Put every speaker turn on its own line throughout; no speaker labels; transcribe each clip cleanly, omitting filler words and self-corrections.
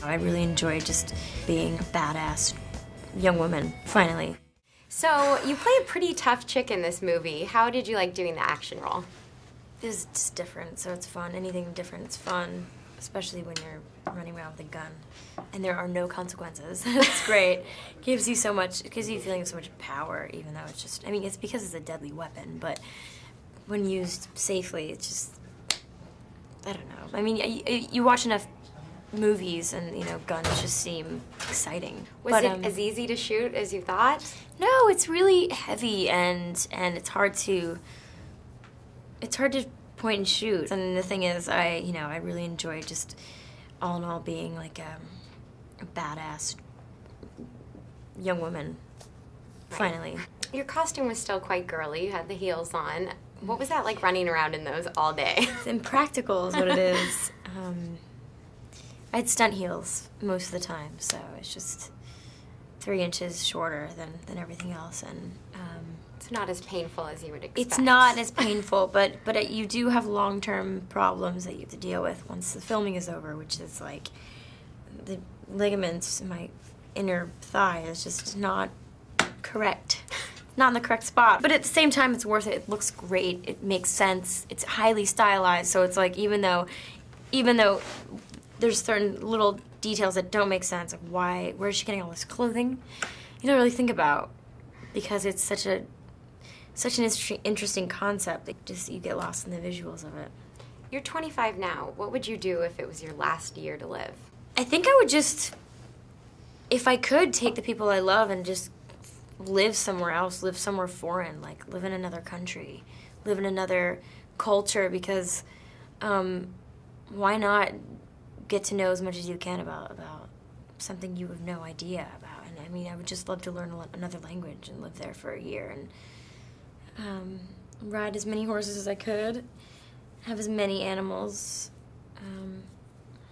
I really enjoyed just being a badass young woman, finally.
So, you play a pretty tough chick in this movie. How did you like doing the action role?
It's just different, so it's fun. Anything different is fun, especially when you're running around with a gun. And there are no consequences. It's great. It gives you a feeling of so much power, even though it's just, I mean, it's because it's a deadly weapon, but when used safely, it's just, I don't know. I mean, you watch enough movies and, you know, guns just seem exciting.
Was it as easy to shoot as you thought?
No, it's really heavy and it's hard to point and shoot. And the thing is, I really enjoy just all in all being like a badass young woman, finally.
Your costume was still quite girly. You had the heels on. What was that like running around in those all day?
It's impractical is what it is. I had stunt heels most of the time, so it's just 3 inches shorter than everything else, and
it's not as painful as you would expect.
It's not as painful, but you do have long-term problems that you have to deal with once the filming is over, which is like the ligaments in my inner thigh is just not correct. Not in the correct spot. But at the same time, it's worth it. It looks great. It makes sense. It's highly stylized, so it's like even though there's certain little details that don't make sense, like where is she getting all this clothing? You don't really think about, because it's such an interesting concept that you get lost in the visuals of it.
You're 25 now. What would you do if it was your last year to live?
I think I would just, if I could, take the people I love and just live somewhere else, live somewhere foreign, like live in another country, live in another culture, because why not get to know as much as you can about something you have no idea about. And I mean, I would just love to learn another language and live there for a year and ride as many horses as I could, have as many animals,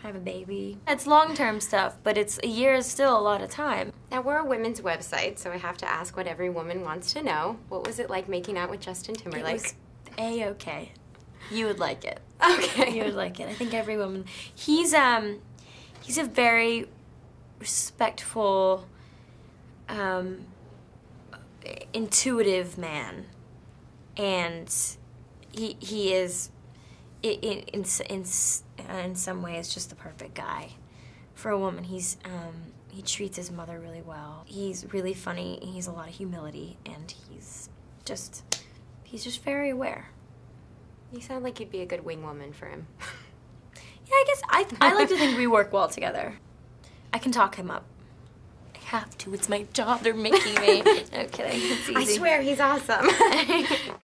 have a baby. It's long-term stuff, but a year is still a lot of time.
Now, we're a women's website, so I have to ask what every woman wants to know. What was it like making out with Justin Timberlake?
It was A-okay. You would like it.
Okay.
You would like it. I think every woman. He's a very respectful, intuitive man, and he is in some ways just the perfect guy for a woman. He treats his mother really well. He's really funny. He has a lot of humility, and he's just very aware.
You sound like you'd be a good wing woman for him.
Yeah, I guess I like to think we work well together. I can talk him up. I have to. It's my job. They're making me. No kidding. It's easy.
I swear he's awesome.